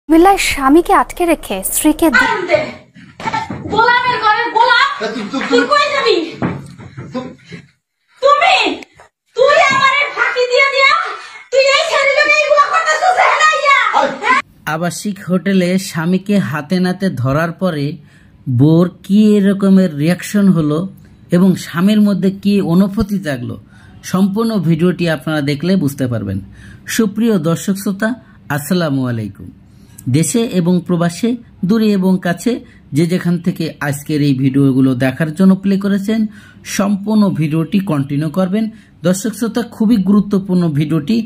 বিল্লাহ স্বামীকে আটকে রেখে স্ত্রীকে গোলামের ঘরে গোলাম তুই কই যাবি তুমি তুই আমারে ফাঁকি দিয়ে দিয়া তুই এই ছেলেটাকে এইগুলা করতেছস হেনাইয়া আবাসিক হোটেলে স্বামীকে হাতে নাতে ধরার পরে বোর কি এরকমের রিয়াকশন হলো এবং স্বামীর মধ্যে কি অনুভূতি জাগলো সম্পূর্ণ ভিডিওটি আপনারা দেখলে বুঝতে পারবেন। সুপ্রিয় দর্শক শ্রোতা, আসসালামু আলাইকুম। দেশে এবং প্রবাসে, দূরে এবং কাছে যে যেখান থেকে আজকের এই ভিডিওগুলো দেখার জন্য প্লে করেছেন, সম্পূর্ণ ভিডিওটি কন্টিনিউ করবেন। দর্শক শ্রোতা, খুবই গুরুত্বপূর্ণ ভিডিওটি,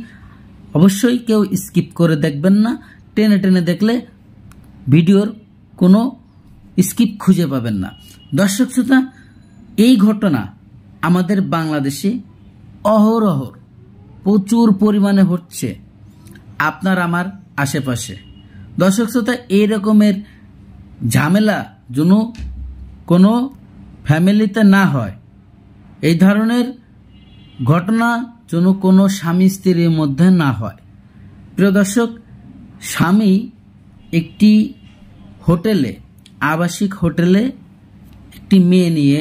অবশ্যই কেউ স্কিপ করে দেখবেন না। টেনে টেনে দেখলে ভিডিওর কোনো স্কিপ খুঁজে পাবেন না। দর্শক শ্রোতা, এই ঘটনা আমাদের বাংলাদেশে অহরহর প্রচুর পরিমাণে হচ্ছে আপনার আমার আশেপাশে। দর্শক শ্রোতা, এই রকমের ঝামেলা যেন কোনো ফ্যামিলিতে না হয়, এই ধরনের ঘটনা যেন কোনো স্বামী স্ত্রীর মধ্যে না হয়। প্রিয় দর্শক, স্বামী একটি হোটেলে, আবাসিক হোটেলে একটি মেয়ে নিয়ে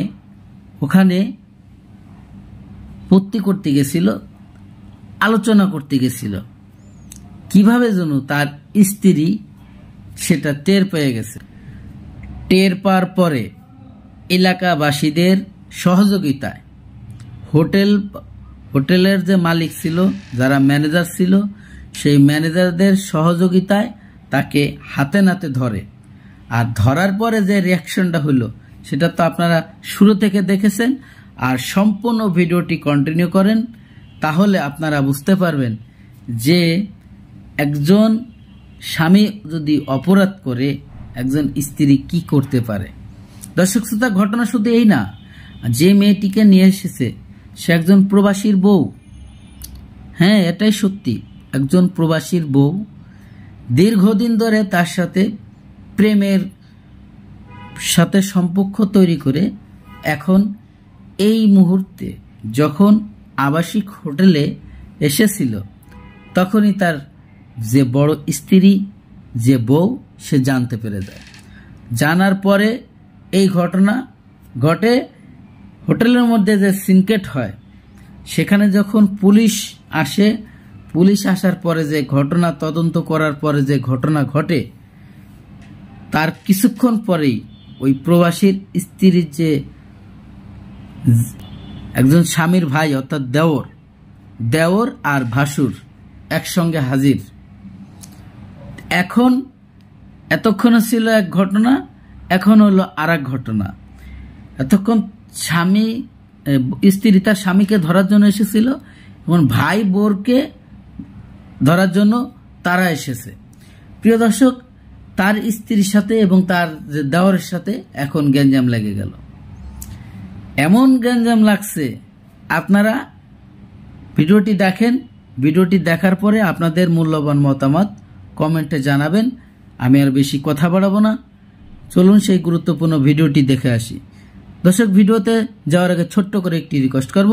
ওখানে ভর্তি করতে গেছিল, আলোচনা করতে গেছিল। কিভাবে যেন তার স্ত্রী সেটা টের পেয়ে গেছে। টের পাওয়ার পরে এলাকাবাসীদের সহযোগিতায় হোটেলের যে মালিক ছিল, যারা ম্যানেজার ছিল, সেই ম্যানেজারদের সহযোগিতায় তাকে হাতে নাতে ধরে। আর ধরার পরে যে রিয়াকশনটা হলো সেটা তো আপনারা শুরু থেকে দেখেছেন। আর সম্পূর্ণ ভিডিওটি কন্টিনিউ করেন, তাহলে আপনারা বুঝতে পারবেন যে একজন স্বামী যদি অপরাধ করে একজন স্ত্রী কি করতে পারে। দর্শক শ্রোতা, ঘটনা শুধু এই না, যে মেয়েটিকে নিয়ে এসেছে সে একজন প্রবাসীর বউ। হ্যাঁ, এটাই সত্যি, একজন প্রবাসীর বউ। দীর্ঘদিন ধরে তার সাথে প্রেমের সাথে সম্পর্ক তৈরি করে এখন এই মুহূর্তে যখন আবাসিক হোটেলে এসেছিল, তখনই তার যে বড় স্ত্রী, যে বউ, সে জানতে পেরে যায়। জানার পরে এই ঘটনা ঘটে। হোটেলের মধ্যে যে সিনকেট হয়, সেখানে যখন পুলিশ আসে, পুলিশ আসার পরে যে ঘটনা তদন্ত করার পরে যে ঘটনা ঘটে, তার কিছুক্ষণ পরেই ওই প্রবাসীর স্ত্রীর যে একজন স্বামীর ভাই অর্থাৎ দেওর আর ভাসুর একসঙ্গে হাজির। এখন এতক্ষণ ছিল এক ঘটনা, এখন হলো আর এক ঘটনা। এতক্ষণ স্ত্রী তার স্বামীকে ধরার জন্য এসেছিল এবং ভাই বোরকে ধরার জন্য তারা এসেছে। প্রিয় দর্শক, তার স্ত্রীর সাথে এবং তার যে দেওরের সাথে এখন গ্যাঞ্জাম লেগে গেল। এমন গ্যাঞ্জাম লাগছে, আপনারা ভিডিওটি দেখেন। ভিডিওটি দেখার পরে আপনাদের মূল্যবান মতামত কমেন্টে জানাবেন। আমি আর বেশি কথা বাড়াবো না, চলুন সেই গুরুত্বপূর্ণ ভিডিওটি দেখে আসি। দর্শক, ভিডিওতে যাওয়ার আগে ছোট্ট করে একটি রিকোয়েস্ট করব,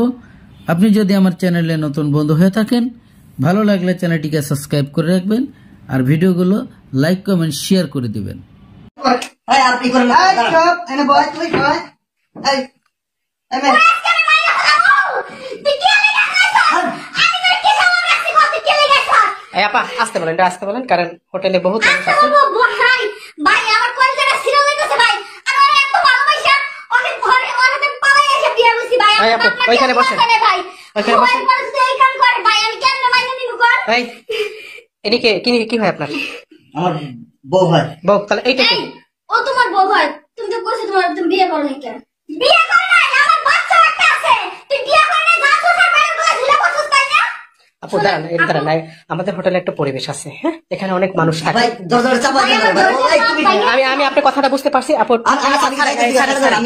আপনি যদি আমার চ্যানেলে নতুন বন্ধু হয়ে থাকেন, ভালো লাগলে চ্যানেলটিকে সাবস্ক্রাইব করে রাখবেন আর ভিডিওগুলো লাইক, কমেন্ট, শেয়ার করে দিবেন। আসতে বলেন, কারণ হোটেলে বহুত মানুষ আছে। ওইখানে বসেন, এদিকে কি হয় আপনার? আমার বউ হয়। বউ? তাহলে এইটা কি? ও তোমার বউ হয়। তুমি তো কইছো তুমি বিয়ে করো না। কেন বিয়ে করো না? আমার বাচ্চা একটা আছে, তুই বিয়ে করো না? যা তো তার বাইরে বলে ঝুলে বসছ, তাই না? আপু দাঁড়ান, আমাদের হোটেলে একটা পরিবেশ আছে, হ্যাঁ, এখানে অনেক মানুষ থাকে। আমি আপনার কথাটা বুঝতে পারছি আপু।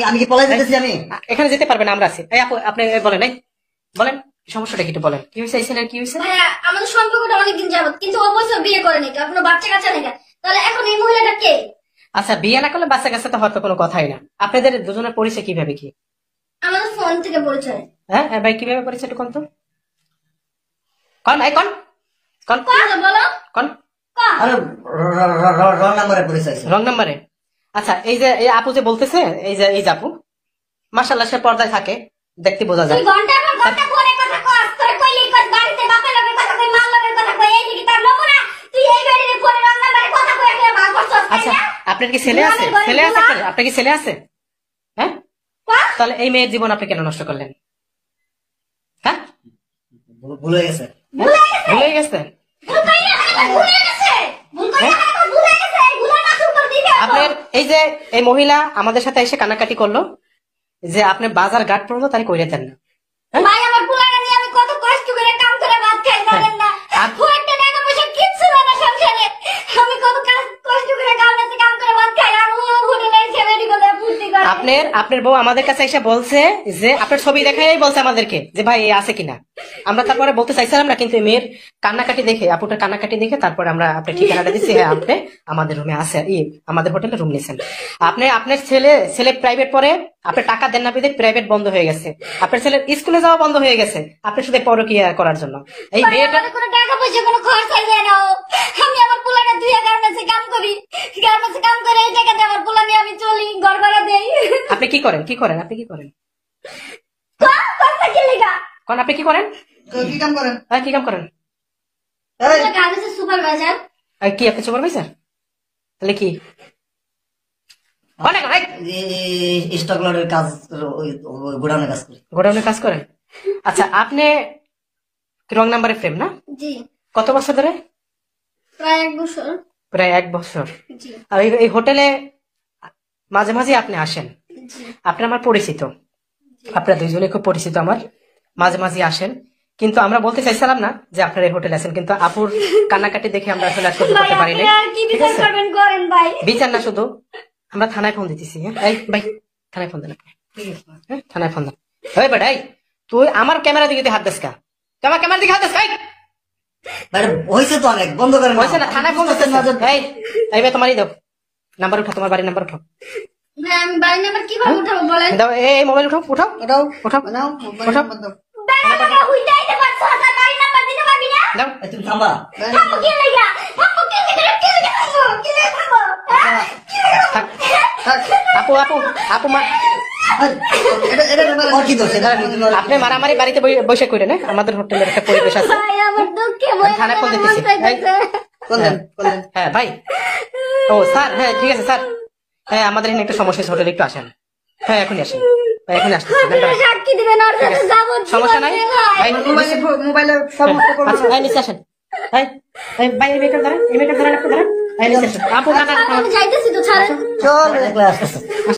আমি কি পলাই যেতেছি? আমি এখানে যেতে পারবেন, আমরা আছি। এই আপু, আপনি বলেন, বলেন সমস্যাটা কি, একটু বলেন। কি হয়েছে? এই কি হয়েছে? ভাইয়া, আমাদের সম্পর্কটা অনেকদিন যাবত, কিন্তু ও বলছে বিয়ে করে নাকি, কোনো বাচ্চা কাচ্চা নাকি। তাহলে এখন এই মহিলাটা কে? আচ্ছা, বিয়ে না করলে বাচ্চা কাচ্চা তো হয়তো কোনো কথাই না। আপনাদের দুজনের পরিচয় কিভাবে? কি আমাদের ফোন থেকে পরিচয়। হ্যাঁ ভাই, কিভাবে পরিচয় একটু কোন তো? কন ভাই, কন বলো। কন আরে রং নাম্বারে পরিচয় রং নাম্বারে? আচ্ছা, এই যে এই আপু যে বলতেছে, এই যে আপু মাশাআল্লাহ সে পর্দায় থাকে, দেখতে বোঝা যায়। তুই ঘন্টার পর ঘন্টা পরে কথা কস, তোর কইলি কস বাড়িতে বাপের লগে কথা কই, মার লগে কথা কই, এই দিকে তার নমুনা। তুই এই বাড়িতে পরে রং নাম্বারে কথা কই একটা ভাগ করছস, তাই আচ্ছা, না? আপনার কি ছেলে আছে? ছেলে আছে আপনার? আপনার কি ছেলে আছে? হ্যাঁ, তাহলে এই মেয়ের জীবন আপনি কেন নষ্ট করলেন? হ্যাঁ, ভুলে গেছে। ভুলে গেছে? ভুল কইরা না, ভুলে গেছে। ভুল কইরা না, ভুলে গেছে। এই ভুলের মাসুল তোর দিতে হবে। আপনার এই যে এই মহিলা আমাদের সাথে এসে কানাকাটি করলো যে আপনি বাজার ঘাট পর্যন্ত তাই কইরে দেন না। ভাই আমার পোলাটা নিয়ে আমি কত কষ্ট করে কাম করে ভাত খাই জানেন না। খুব একটা টাকা পয়সা কিচ্ছু না আমার সংসারে। আমি কত কষ্ট করে কাম করে ভাত খাই, আর ও হোটেলে এসে মেডিকেলে ভর্তি করে। আপনার বউ আমাদের কাছে এসে বলছে যে আপনার ছবি দেখাই বলছে আমাদেরকে যে ভাই এ আছে কিনা। আমরা তারপরে বলতে চাইছিলাম না, কিন্তু এই মেয়ের কান্নাকাটি দেখে, আপুটার কান্নাকাটি দেখে তারপরে আমরা আপনার ঠিকানাটা দিচ্ছি। হ্যাঁ, আপনি আমাদের রুমে আছে, আমাদের হোটেলে রুম নিয়েছেন। আপনার ছেলে প্রাইভেট পড়ে, আপনি টাকা দেন না পেতে প্রাইভেট বন্ধ হয়ে গেছে। আপনার ছেলের স্কুলে যাওয়া বন্ধ হয়ে গেছে আপনি শুধু পরকীয়া করার জন্য। এই ভাই, মেয়েটা আমাদের কোনো টাকা পয়সা কোনো খরচ হয় না ও। আমি আমার পোলাটা দুই গার্মেন্টসে কাম করি, গার্মেন্টসে কাম করে এই টাকা দিয়ে আমার পোলা নিয়ে আমি চলি, ঘর ভাড়া দেই। আপনি কি করেন? আপনি কি করেন? কথা কি লেগা? কোন আপনি কি করেন? কি কাম করেন? হ্যাঁ, কি কাম করেন? গার্মেন্টসের সুপারভাইজার। কি আপনি সুপারভাইজার? তাহলে কি অনেক স্টক লটের কাজ, গোডাউনের কাজ করি। গোডাউনে কাজ করেন? আচ্ছা, আপনি রং নাম্বারে ফ্রেম না? জি, কত বছর ধরে? প্রায় 1 বছর। প্রায় 1 বছর। জি আর এই হোটেলে মাঝে মাঝে আপনি আসেন। জি আপনি আমার পরিচিত, আপনারা দুইজনে খুব পরিচিত আমার, মাঝে মাঝে আসেন। কিন্তু আমরা বলতে চাইছিলাম না যে আপনারা এই হোটেলে আছেন, কিন্তু আপুর কান্নাকাটি দেখে আমরা আসলে আর সহ্য ভাই, করতে পারি আপনি না। আর কি বিচার করবেন করেন ভাই। বিচার না, শুধু আমরা থানায় ফোন দিতেছি। হ্যাঁ, এই ভাই থানায় ফোন দেন আপনি। হ্যাঁ, থানায় ফোন দেন। ওই বেটা, তুই আমার ক্যামেরা দিকে হাত দেস কা? তুই আমার ক্যামেরা দিকে হাত দেস? বাইরে হয়েছে তো অনেক, বন্ধ করেন। হয়েছে না, থানায় ফোন দিতেছেন। এই ভাই তোমারই দাও নাম্বার, উঠাও তোমার বাড়ির নাম্বার উঠাও। ভাই, আমি বাড়ি নাম্বার কিভাবে উঠাবো বলেন? দাও, এই মোবাইল উঠাও উঠাও উঠাও। দাদা উঠাইতে পারছো না, বাড়ি নাম্বার দিতে পারবি না? দাও। তুমি থামবা। থামো কি লাগা? থামো কি লাগা? কি লাগা থামো? কি লাগা থামো? হ্যাঁ? কি লাগা থামো? আপু মা, ওর কি দোষ? আপনি মারামারি বাড়িতে বসে করে না, আমাদের হোটেলের একটা পরিবেশ আছে। ভাই, আমার দুঃখে বই থানায় ফোন দিতেছি। হ্যাঁ ভাই, ও স্যার, হ্যাঁ ঠিক আছে স্যার। হ্যাঁ, আমাদের এখানে একটা সমস্যা, হোটেলে একটু আসেন। হ্যাঁ, এখনই আসেন ভাই, এখনই আসতেছি। সাক্ষী দিবেন, ওর সাথে যাবো। সমস্যা নাই, মোবাইলে আচ্ছা, নিচে আসেন। ভাই এই মেয়েটার ধরেন, আপনি ধরেন। নিচে আসেন। আপু আমি যাইতেছি তো ছাড়েন। চল, একলা আসতেছে।